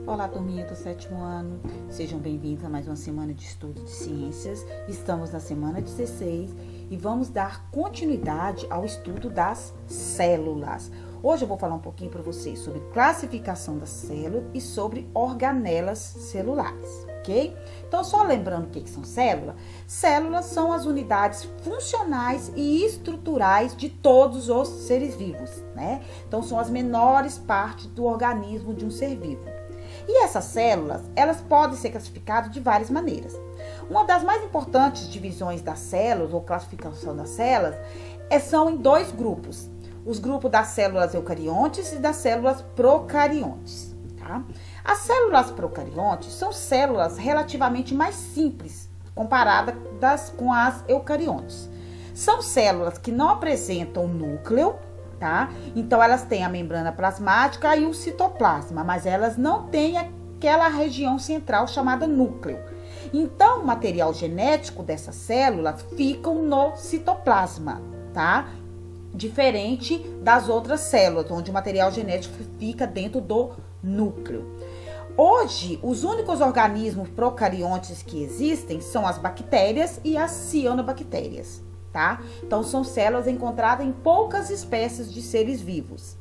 Olá, turminha do 7º ano, sejam bem-vindos a mais uma semana de estudo de ciências. Estamos na semana 16 e vamos dar continuidade ao estudo das células. Hoje eu vou falar um pouquinho para vocês sobre classificação das células e sobre organelas celulares, ok? Então, só lembrando o que são células. Células são as unidades funcionais e estruturais de todos os seres vivos, né? Então, são as menores partes do organismo de um ser vivo. E essas células, elas podem ser classificadas de várias maneiras. Uma das mais importantes divisões das células, ou classificação das células, são em dois grupos. Os grupos das células eucariontes e das células procariontes, tá? As células procariontes são células relativamente mais simples, comparadas com as eucariontes. São células que não apresentam núcleo, tá? Então, elas têm a membrana plasmática e o citoplasma, mas elas não têm aquela região central chamada núcleo. Então, o material genético dessas células fica no citoplasma, tá? Diferente das outras células, onde o material genético fica dentro do núcleo. Hoje, os únicos organismos procariontes que existem são as bactérias e as cianobactérias. Tá? Então, são células encontradas em poucas espécies de seres vivos.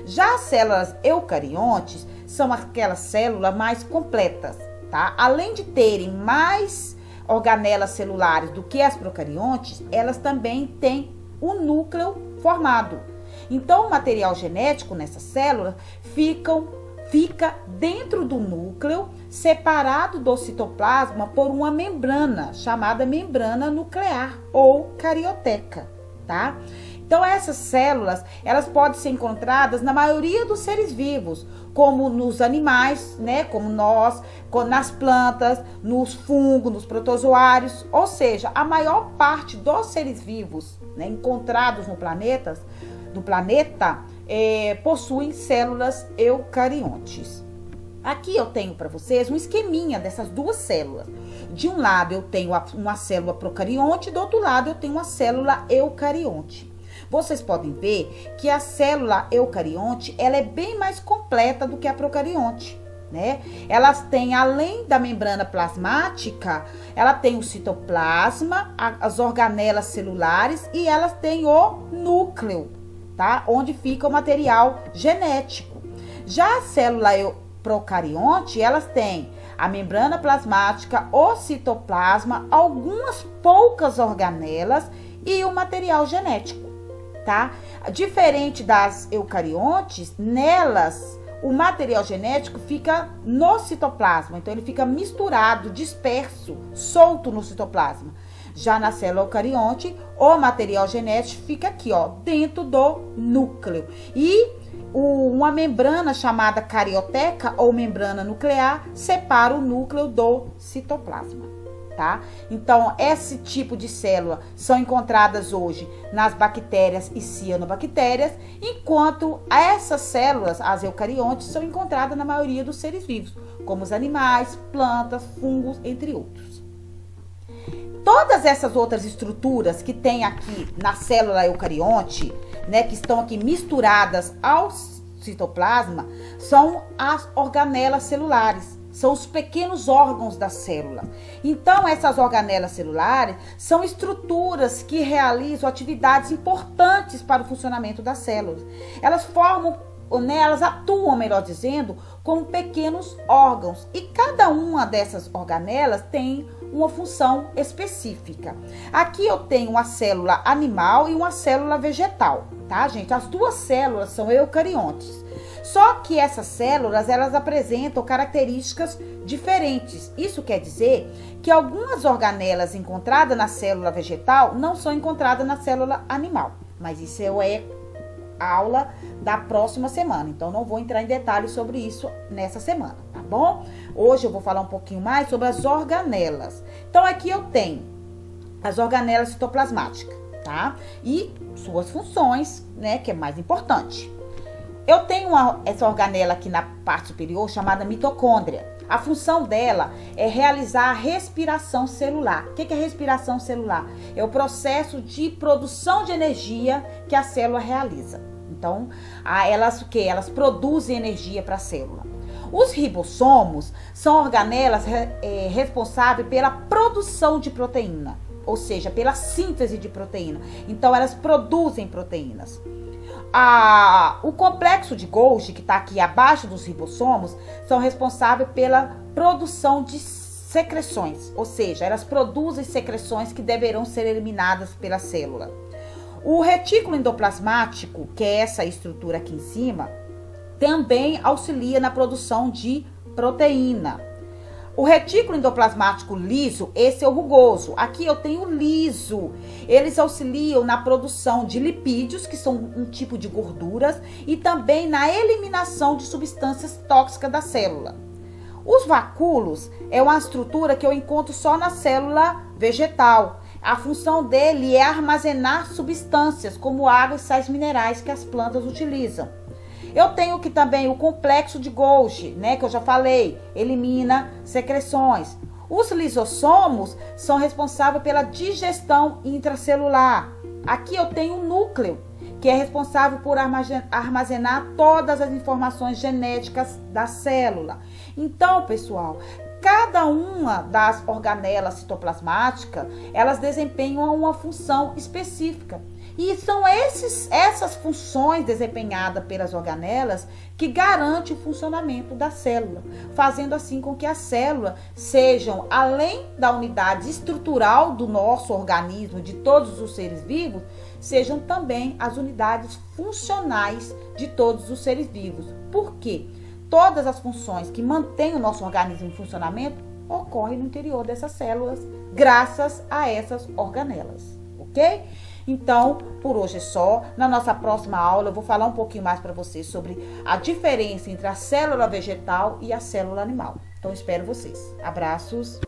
Já as células eucariontes são aquelas células mais completas, tá? Além de terem mais organelas celulares do que as procariontes, elas também têm o núcleo formado. Então, o material genético nessas células fica dentro do núcleo, separado do citoplasma por uma membrana, chamada membrana nuclear ou carioteca, tá? Então, essas células, elas podem ser encontradas na maioria dos seres vivos, como nos animais, né? Como nós, nas plantas, nos fungos, nos protozoários, ou seja, a maior parte dos seres vivos, né, encontrados no planeta, possuem células eucariontes. Aqui eu tenho para vocês um esqueminha dessas duas células. De um lado eu tenho uma célula procarionte, do outro lado eu tenho uma célula eucarionte. Vocês podem ver que a célula eucarionte, ela é bem mais completa do que a procarionte, né? Elas têm, além da membrana plasmática, ela tem o citoplasma, as organelas celulares e elas têm o núcleo, tá? Onde fica o material genético. Já a célula procarionte, elas têm a membrana plasmática, o citoplasma, algumas poucas organelas e o material genético, tá? Diferente das eucariontes, nelas o material genético fica no citoplasma, então ele fica misturado, disperso, solto no citoplasma. Já na célula eucarionte, o material genético fica aqui, ó, dentro do núcleo. E uma membrana chamada carioteca ou membrana nuclear separa o núcleo do citoplasma, tá? Então, esse tipo de célula são encontradas hoje nas bactérias e cianobactérias, enquanto essas células, as eucariontes, são encontradas na maioria dos seres vivos, como os animais, plantas, fungos, entre outros. Todas essas outras estruturas que tem aqui na célula eucarionte, né, que estão aqui misturadas ao citoplasma, são as organelas celulares, são os pequenos órgãos da célula. Então, essas organelas celulares são estruturas que realizam atividades importantes para o funcionamento das células. Elas atuam, melhor dizendo, como pequenos órgãos. E cada uma dessas organelas tem uma função específica. Aqui eu tenho uma célula animal e uma célula vegetal, tá, gente? As duas células são eucariontes. Só que essas células, elas apresentam características diferentes. Isso quer dizer que algumas organelas encontradas na célula vegetal não são encontradas na célula animal. Mas isso é a aula da próxima semana, então não vou entrar em detalhes sobre isso nessa semana, tá bom? Hoje eu vou falar um pouquinho mais sobre as organelas. Então, aqui eu tenho as organelas citoplasmáticas, tá? E suas funções, né, que é mais importante. Eu tenho essa organela aqui na parte superior chamada mitocôndria. A função dela é realizar a respiração celular. O que é respiração celular? É o processo de produção de energia que a célula realiza. Então, elas produzem energia para a célula. Os ribossomos são organelas responsáveis pela produção de proteína, ou seja, pela síntese de proteína. Então, elas produzem proteínas. O complexo de Golgi, que está aqui abaixo dos ribossomos, são responsáveis pela produção de secreções, ou seja, elas produzem secreções que deverão ser eliminadas pela célula. O retículo endoplasmático, que é essa estrutura aqui em cima, também auxilia na produção de proteína. O retículo endoplasmático liso, esse é o rugoso. Aqui eu tenho o liso. Eles auxiliam na produção de lipídios, que são um tipo de gorduras, e também na eliminação de substâncias tóxicas da célula. Os vacúolos é uma estrutura que eu encontro só na célula vegetal. A função dele é armazenar substâncias, como água e sais minerais que as plantas utilizam. Eu tenho aqui também o complexo de Golgi, né, que eu já falei, elimina secreções. Os lisossomos são responsáveis pela digestão intracelular. Aqui eu tenho o núcleo, que é responsável por armazenar todas as informações genéticas da célula. Então, pessoal, cada uma das organelas citoplasmáticas, elas desempenham uma função específica. E são essas funções desempenhadas pelas organelas que garantem o funcionamento da célula, fazendo assim com que as células sejam, além da unidade estrutural do nosso organismo, de todos os seres vivos, sejam também as unidades funcionais de todos os seres vivos. Por quê? Todas as funções que mantêm o nosso organismo em funcionamento ocorrem no interior dessas células, graças a essas organelas, ok? Então, por hoje é só. Na nossa próxima aula, eu vou falar um pouquinho mais para vocês sobre a diferença entre a célula vegetal e a célula animal. Então, espero vocês. Abraços!